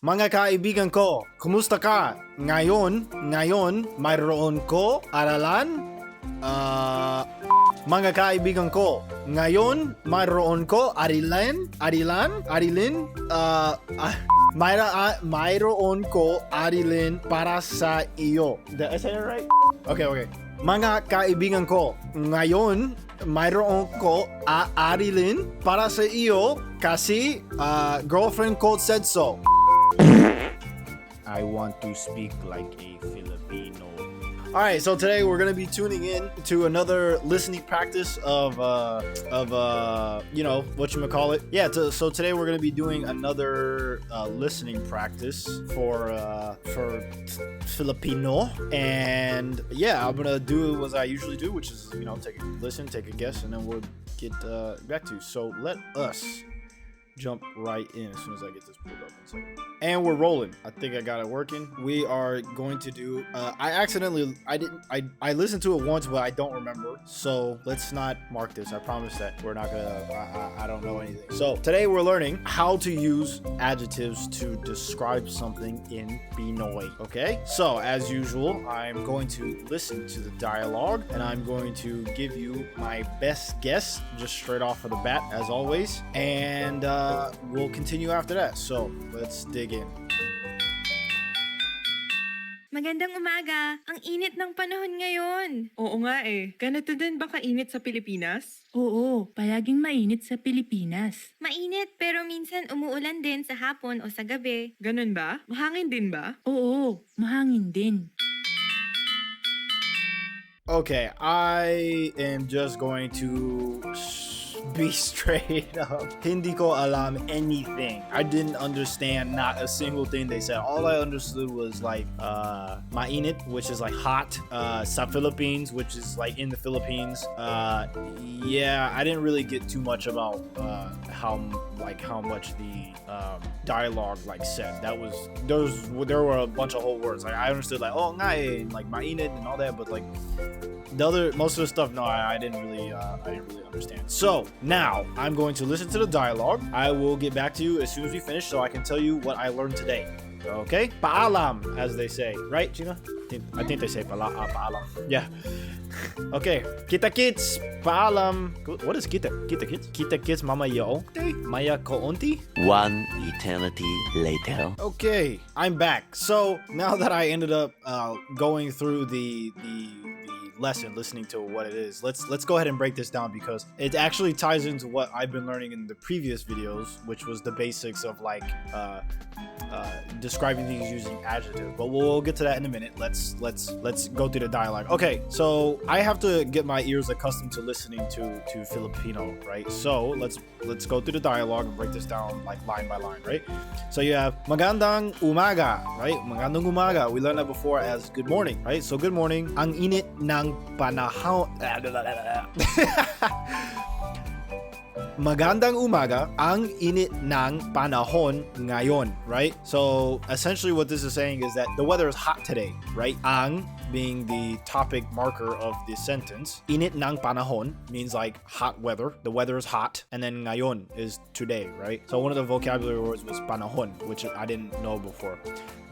Mga kaibigan ko, kumusta ka? Ngayon, mayroon ko aralan. Mga kaibigan ko, ngayon mayroon ko arilin. Mayroon ko arilin para sa iyo. Did I say it right? Okay. Mga kaibigan ko, ngayon mayroon ko arilin para sa iyo kasi girlfriend ko said so. I want to speak like a Filipino. All right, so today we're gonna be tuning in to another listening practice of you know whatchamacallit. Yeah, so today we're gonna be doing another listening practice for Filipino, and yeah, I'm gonna do what I usually do, which is take a listen, take a guess, and then we'll get back to you. So let us jump right in as soon as I get this pulled up in a second. And we're rolling. I think I got it working. We are going to do I listened to it once, but I don't remember, so let's not mark this. I promise that we're not gonna I don't know anything. So today we're learning how to use adjectives to describe something in Pinoy. Okay, so as usual, I'm going to listen to the dialogue and I'm going to give you my best guess just straight off of the bat, as always, and we'll continue after that. So let's dig in. Magandang umaga. Ang init ng panahon ngayon. Oo nga eh. Ganito din ba kainit sa Pilipinas? Oo, palaging mainit sa Pilipinas. Mainit pero minsan umuulan din sa hapon o sa gabi. Ganun ba? Mahangin din ba? Oo, mahangin din. Okay, I am just going to be straight up. Hindi ko alam anything. I didn't understand not a single thing they said. All I understood was like mainit, which is like hot, sa Philippines, which is like in the Philippines. Yeah, I didn't really get too much about how much the dialogue like said. There were a bunch of whole words. Like I understood like nga like mainit and all that, but like most of the stuff, no, I didn't really understand. So now I'm going to listen to the dialogue. I will get back to you as soon as we finish, so I can tell you what I learned today. Okay, paalam, as they say, right, Gina? I think they say paalam. Yeah. Okay, kita kits, paalam. What is kita? Kita kits? Kita kits, mama yo. Maya koonti. One eternity later. Okay, I'm back. So now that I ended up going through the lesson, listening to what it is, let's go ahead and break this down, because it actually ties into what I've been learning in the previous videos, which was the basics of like describing things using adjectives. But we'll get to that in a minute. Let's go through the dialogue. Okay, so I have to get my ears accustomed to listening to Filipino, right? So let's go through the dialogue and break this down like line by line, right? So you have magandang umaga, right? Magandang umaga. We learned that before as good morning, right? So good morning. Ang init ng panahon. Magandang umaga, ang init ng panahon ngayon, right? So essentially what this is saying is that the weather is hot today, right? Ang being the topic marker of the sentence. Init ng panahon means like hot weather. The weather is hot. And then ngayon is today, right? So one of the vocabulary words was panahon, which I didn't know before.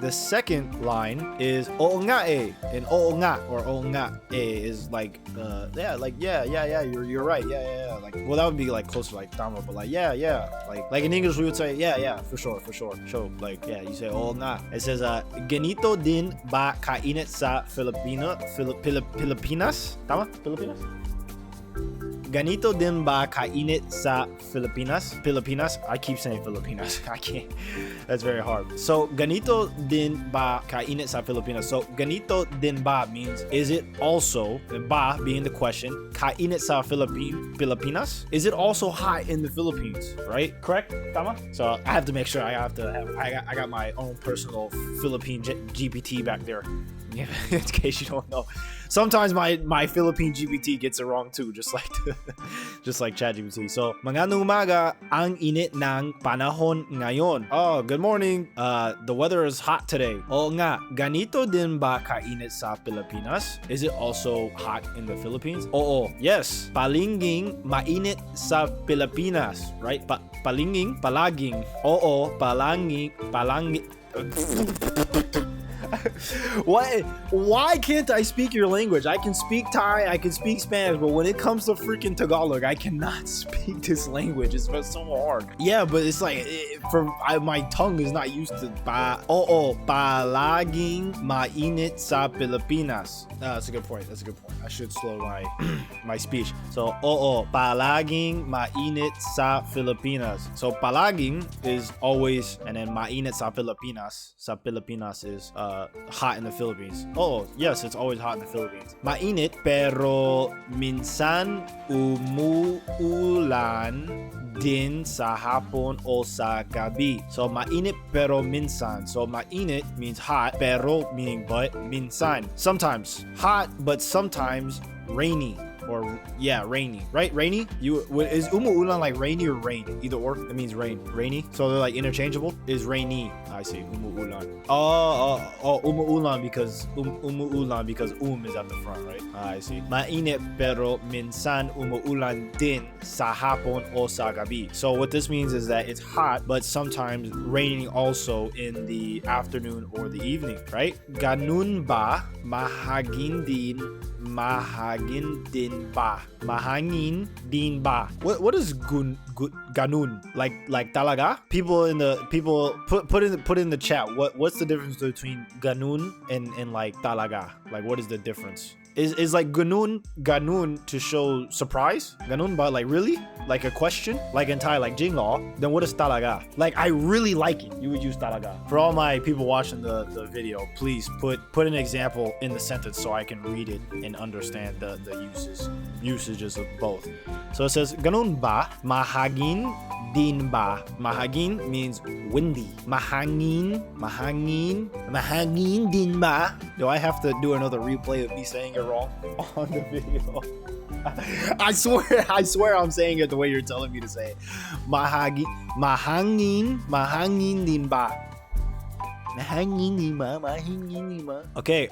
The second line is oo nga eh, and oo nga or oo nga eh is like yeah, you're right, yeah, like, well, that would be like closer like Tama, but like yeah, like in English we would say yeah, for sure. So like yeah, you say oo nga. It says ganito din ba kainit sa Pilipinas? Tama? Pilipinas? Ganito din ba kainit sa Pilipinas? I keep saying Filipinas. I can't. That's very hard. So, ganito din ba kainit sa Pilipinas? So, ganito din ba means, is it also, ba being the question, kainit sa Pilipinas? Is it also hot in the Philippines? Right? Correct? Tama? So, I have to make sure I got my own personal Philippine GPT back there. Yeah, in case you don't know. Sometimes my Philippine GPT gets it wrong too, just like ChatGPT. So, magandang umaga, ang init ng panahon ngayon. Oh, good morning. The weather is hot today. Oo nga, ganito din ba kainit sa Pilipinas? Is it also hot in the Philippines? Oo, yes. Palaging mainit sa Pilipinas, right? Palaging. Oo, palaging. Why can't I speak your language? I can speak Thai, I can speak Spanish, but when it comes to freaking Tagalog, I cannot speak this language. It's so hard. Yeah, but it's like my tongue is not used to palaging mainit sa Pilipinas. That's a good point. I should slow my speech. So palaging mainit sa Filipinas. So palaging is always, and then mainit sa Pilipinas. Sa Pilipinas is hot in the Philippines. Oh, yes, it's always hot in the Philippines. Mainit pero minsan umuulan din sa hapon o sa gabi. So mainit pero minsan. So mainit means hot, pero meaning but, minsan. Sometimes hot, but sometimes rainy. Or yeah, rainy, right? Rainy. Is umuulan like rainy or rain? Either or. It means rain. Rainy. So they're like interchangeable. Is rainy. I see. Umuulan. Umuulan because because is at the front, right? I see. Mainit pero minsan umuulan din sa hapon o sa gabi. So what this means is that it's hot, but sometimes raining also in the afternoon or the evening, right? Ganun ba? Mahagin din ba? Mahangin din ba? What is ganun? Like talaga? People put in the chat. What's the difference between ganun and like talaga? Like what is the difference? Is like ganun to show surprise? Ganun ba, like really? Like a question? Like in Thai, like jinglaw? Then what is talaga? Like I really like it. You would use talaga. For all my people watching the video, please put an example in the sentence so I can read it and understand the usages of both. So it says ganun ba? Mahagin din ba? Mahagin means windy. Mahangin din ba? Do I have to do another replay of me saying it wrong on the video? I swear I'm saying it the way you're telling me to say it. Mahangin din ba? Mahangin din ba? Okay,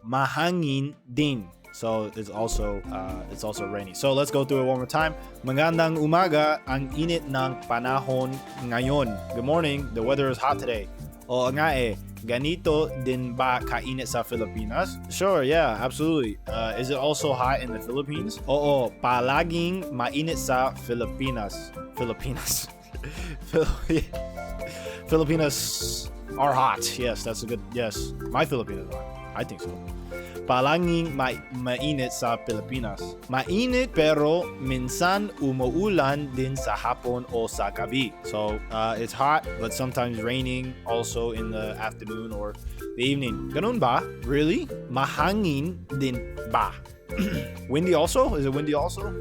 mahangin din. So it's also rainy. So let's go through it one more time. Magandang umaga, ang init ng panahon ngayon. Good morning, the weather is hot today. Oo nga ganito din ba kainit sa Filipinas? Sure, yeah, absolutely. Is it also hot in the Philippines? Oo, palaging mainit sa Filipinas. Filipinas are hot. Yes, that's a good, yes. My Filipinas are hot. I think so. Palaging mainit sa Pilipinas. Mainit pero minsan umuulan din sa hapon o sa gabi. So it's hot but sometimes raining also in the afternoon or the evening. Ganun ba? Really? Mahangin din ba? Windy also? Is it windy also?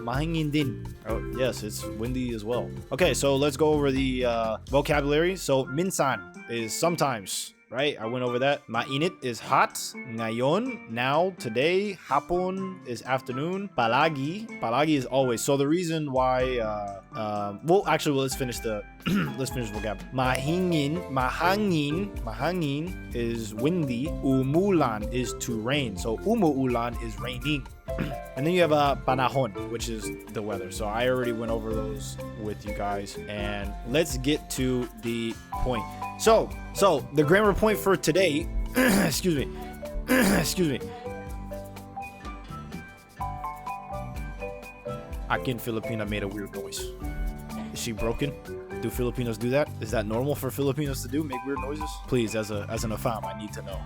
Mahangin din. Oh, yes, it's windy as well. Okay, so let's go over the vocabulary. So minsan is sometimes. Right, I went over that. Mainit is hot. Ngayon, now, today. Hapon is afternoon. Palagi is always. So the reason why, let's finish vocab. Mahangin is windy. Umulan is to rain. So umuulan is raining. And then you have panahon, which is the weather. So I already went over those with you guys. And let's get to the point. So the grammar point for today, excuse me. Akin Filipina made a weird noise. Is she broken? Do Filipinos do that? Is that normal for Filipinos to do? Make weird noises? Please, as an Afam, I need to know.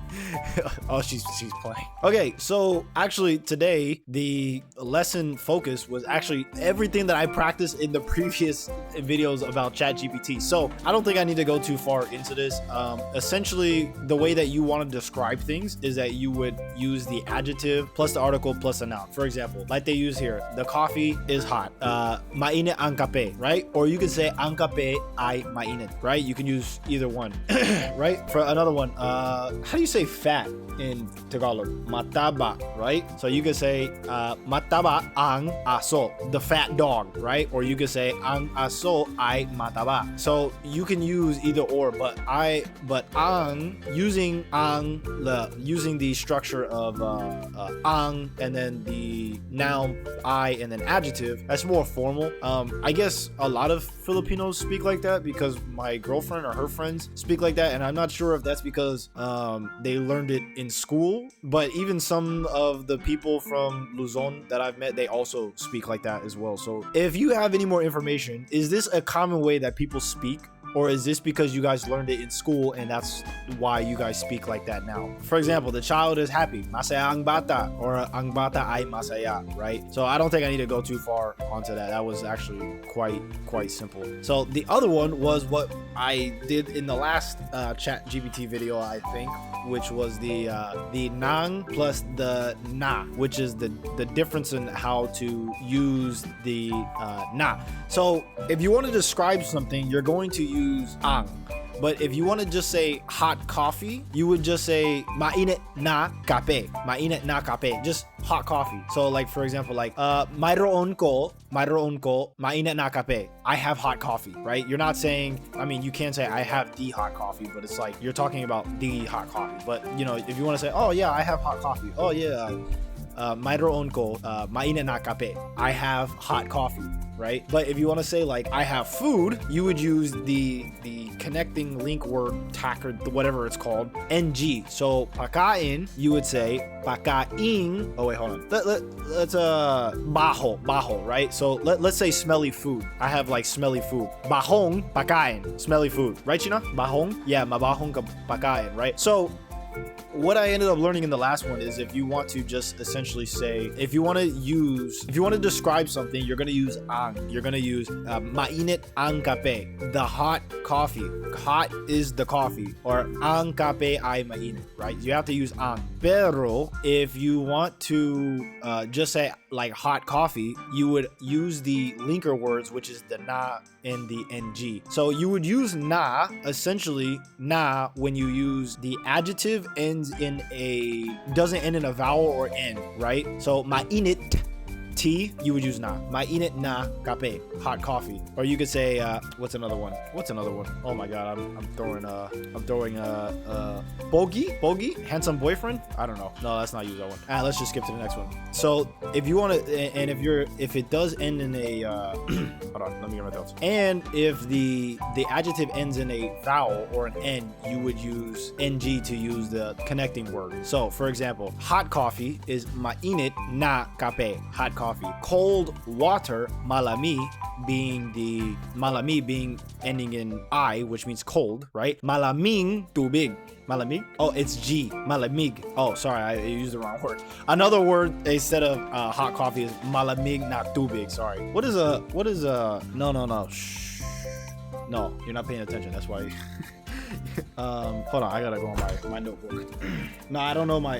Oh, she's playing. Okay, so actually today the lesson focus was actually everything that I practiced in the previous videos about ChatGPT. So I don't think I need to go too far into this. Essentially, the way that you want to describe things is that you would use the adjective plus the article plus a noun. For example, like they use here, the coffee is hot. Mainit ang kape, right? Or you could say ang kape ay mainit, right? You can use either one, right? For another one, how do you say fat in Tagalog? Mataba, right? So you could say mataba ang aso, the fat dog, right? Or you could say ang aso ay mataba. So you can use either or, but ang using the structure of ang and then the noun I and then adjective, that's more formal. I guess a lot of Filipinos speak speak like that because my girlfriend or her friends speak like that, and I'm not sure if that's because they learned it in school, but even some of the people from Luzon that I've met, they also speak like that as well. So if you have any more information, is this a common way that people speak? Or is this because you guys learned it in school and that's why you guys speak like that now? For example, the child is happy, masaya ang bata, or ang bata ay masaya, right? So I don't think I need to go too far onto that. That was actually quite simple. So the other one was what I did in the last chat GPT video, I think, which was the nang plus the na, which is the difference in how to use the na. So if you want to describe something, you're going to use ang. But if you want to just say hot coffee, you would just say mainit na kape. Mainit na kape. Just hot coffee. So like, for example, like mayroon ko mainit na kape. I have hot coffee, right? You're not saying, I mean, you can say I have the hot coffee, but it's like you're talking about the hot coffee. But you know, if you want to say, oh yeah, I have hot coffee. Oh yeah, mayroon ko mainit na kape. I have hot coffee, right? But if you want to say like I have food, you would use the connecting link word tack or whatever it's called, ng. So pakain, you would say pakaing. Oh wait, hold on. Let's baho, right? So let's say smelly food. I have like smelly food. Bahong pakain, smelly food, right? You know, bahong, yeah, mabahong ka pakain, right? So what I ended up learning in the last one is if you want to just essentially say, if you want to describe something, you're going to use ang. You're going to use mainit ang kape, the hot coffee. Hot is the coffee, or ang kape ay mainit, right? You have to use ang. Pero if you want to just say like hot coffee, you would use the linker words, which is the na and the ng. So you would use na, essentially na, when you use the adjective doesn't end in a vowel or n, right? So mainit tea, you would use na. Mainit na kape, hot coffee. Or you could say what's another one? Oh my god, I'm throwing bogey, handsome boyfriend. I don't know. No, let's not use that one. Let's just skip to the next one. So if you want to, and if it does end in a hold on, let me get my thoughts. And if the adjective ends in a vowel or an n, you would use ng to use the connecting word. So for example, hot coffee is mainit na kape, hot coffee. Cold water, malami, being ending in I, which means cold, right? Malaming tubig. Malamig? Oh, it's G. Malamig. Oh, sorry, I used the wrong word. Another word instead of hot coffee is malamig na tubig. Sorry. What is no. Shh. No, you're not paying attention. That's why. Hold on, I gotta go on my notebook. No, I don't know my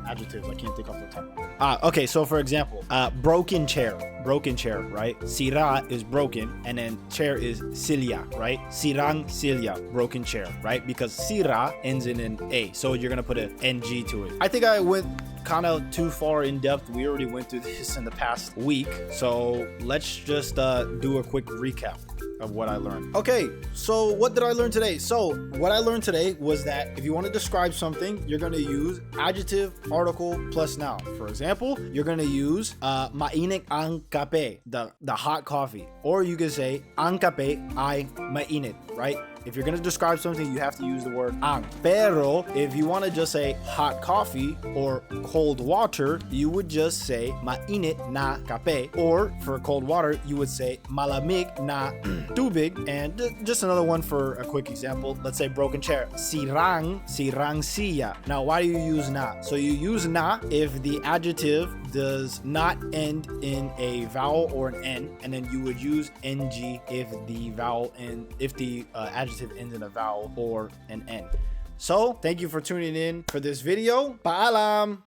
adjectives. I can't think off the top. Okay, so for example, broken chair, right? Sira is broken, and then chair is silya, right? Sirang silya, broken chair, right? Because sira ends in an a, so you're gonna put an ng to it. I think I went kind of too far in depth. We already went through this in the past week, so let's just do a quick recap of what I learned. Okay, so what did I learn today? So what I learned today was that if you want to describe something, you're going to use adjective, article, plus noun. For example, you're going to use mainit ang kape, the hot coffee. Or you can say ang kape ay mainit, right? If you're going to describe something, you have to use the word ang. Pero if you want to just say hot coffee or cold water, you would just say mainit na kape. Or for cold water, you would say malamig na tubig. And just another one for a quick example. Let's say broken chair. Sirang siya. Now, why do you use na? So you use na if the adjective does not end in a vowel or an n, and then you would use ng if the adjective ends in a vowel or an n. So thank you for tuning in for this video. Paalam!